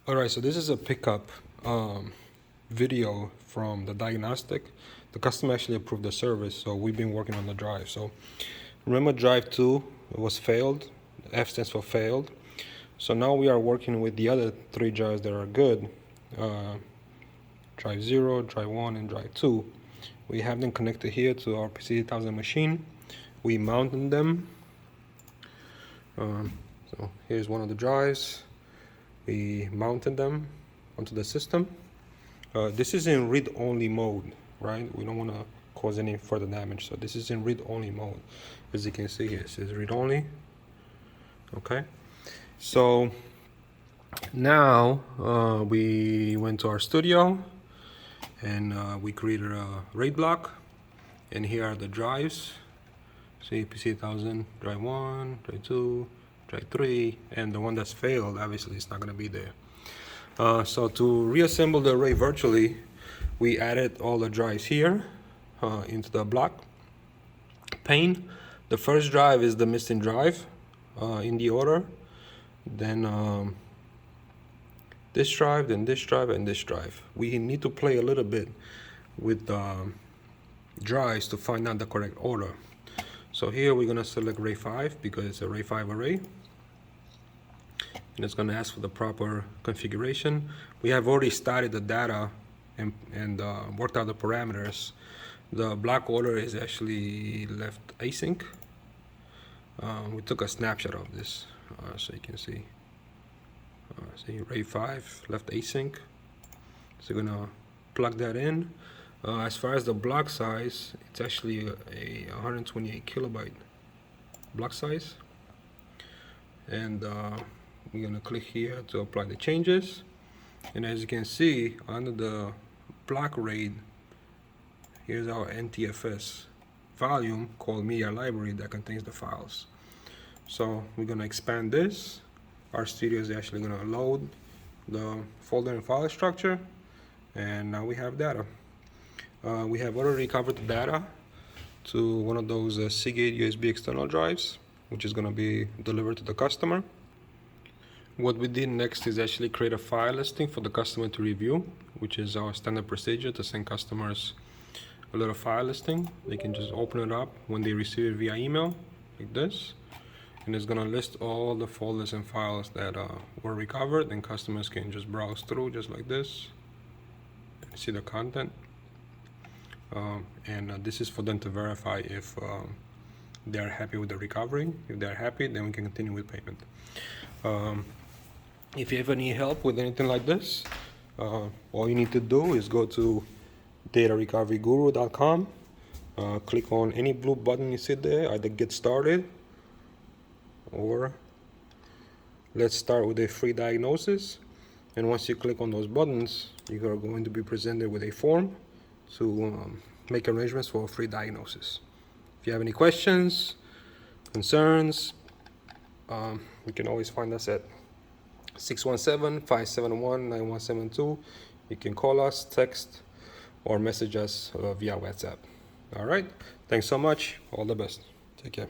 Alright, so this is a pickup video from the diagnostic. The customer actually approved the service, so we've been working on the drive. So remember drive 2 was failed, F stands for failed. So now we are working with the other 3 drives that are good. Drive 0, drive 1, and drive 2. We have them connected here to our PC1000 machine. We mounted them. So here's one of the drives. We mounted them onto the system. This is in read-only mode, right? We don't want to cause any further damage. So this is in read-only mode. As you can see here, it says read-only. Okay. So now we went to RStudio and we created a RAID block. And here are the drives. See, PC1000, drive 1, drive 2, drive 3, and the one that's failed, obviously it's not going to be there. So to reassemble the array virtually, we added all the drives here into the block pane. The first drive is the missing drive in the order, then this drive, then this drive, and this drive. We need to play a little bit with the drives to find out the correct order. So here we're going to select array 5 because it's array 5 array. And it's going to ask for the proper configuration. We have already started the data and worked out the parameters. The block order is actually left async. We took a snapshot of this so you can see. See, array 5 left async. So we're going to plug that in. As far as the block size, it's actually a 128 kilobyte block size. And we're going to click here to apply the changes. And as you can see, under the block RAID, here's our NTFS volume called media library that contains the files. So we're going to expand this. RStudio is actually going to load the folder and file structure. And now we have data. We have already covered the data to one of those Seagate USB external drives, which is going to be delivered to the customer. What we did next is actually create a file listing for the customer to review, which is our standard procedure to send customers a little file listing. They can just open it up when they receive it via email, like this. And it's going to list all the folders and files that were recovered, and customers can just browse through just like this and see the content. This is for them to verify if they're happy with the recovery. If they're happy, then we can continue with payment. If you ever need help with anything like this, all you need to do is go to datarecoveryguru.com, click on any blue button you see there, either get started or let's start with a free diagnosis. And once you click on those buttons, you are going to be presented with a form to make arrangements for a free diagnosis. If you have any questions, concerns, you can always find us at 617-571-9172. You can call us, text, or message us via WhatsApp. All right. Thanks so much. All the best. Take care.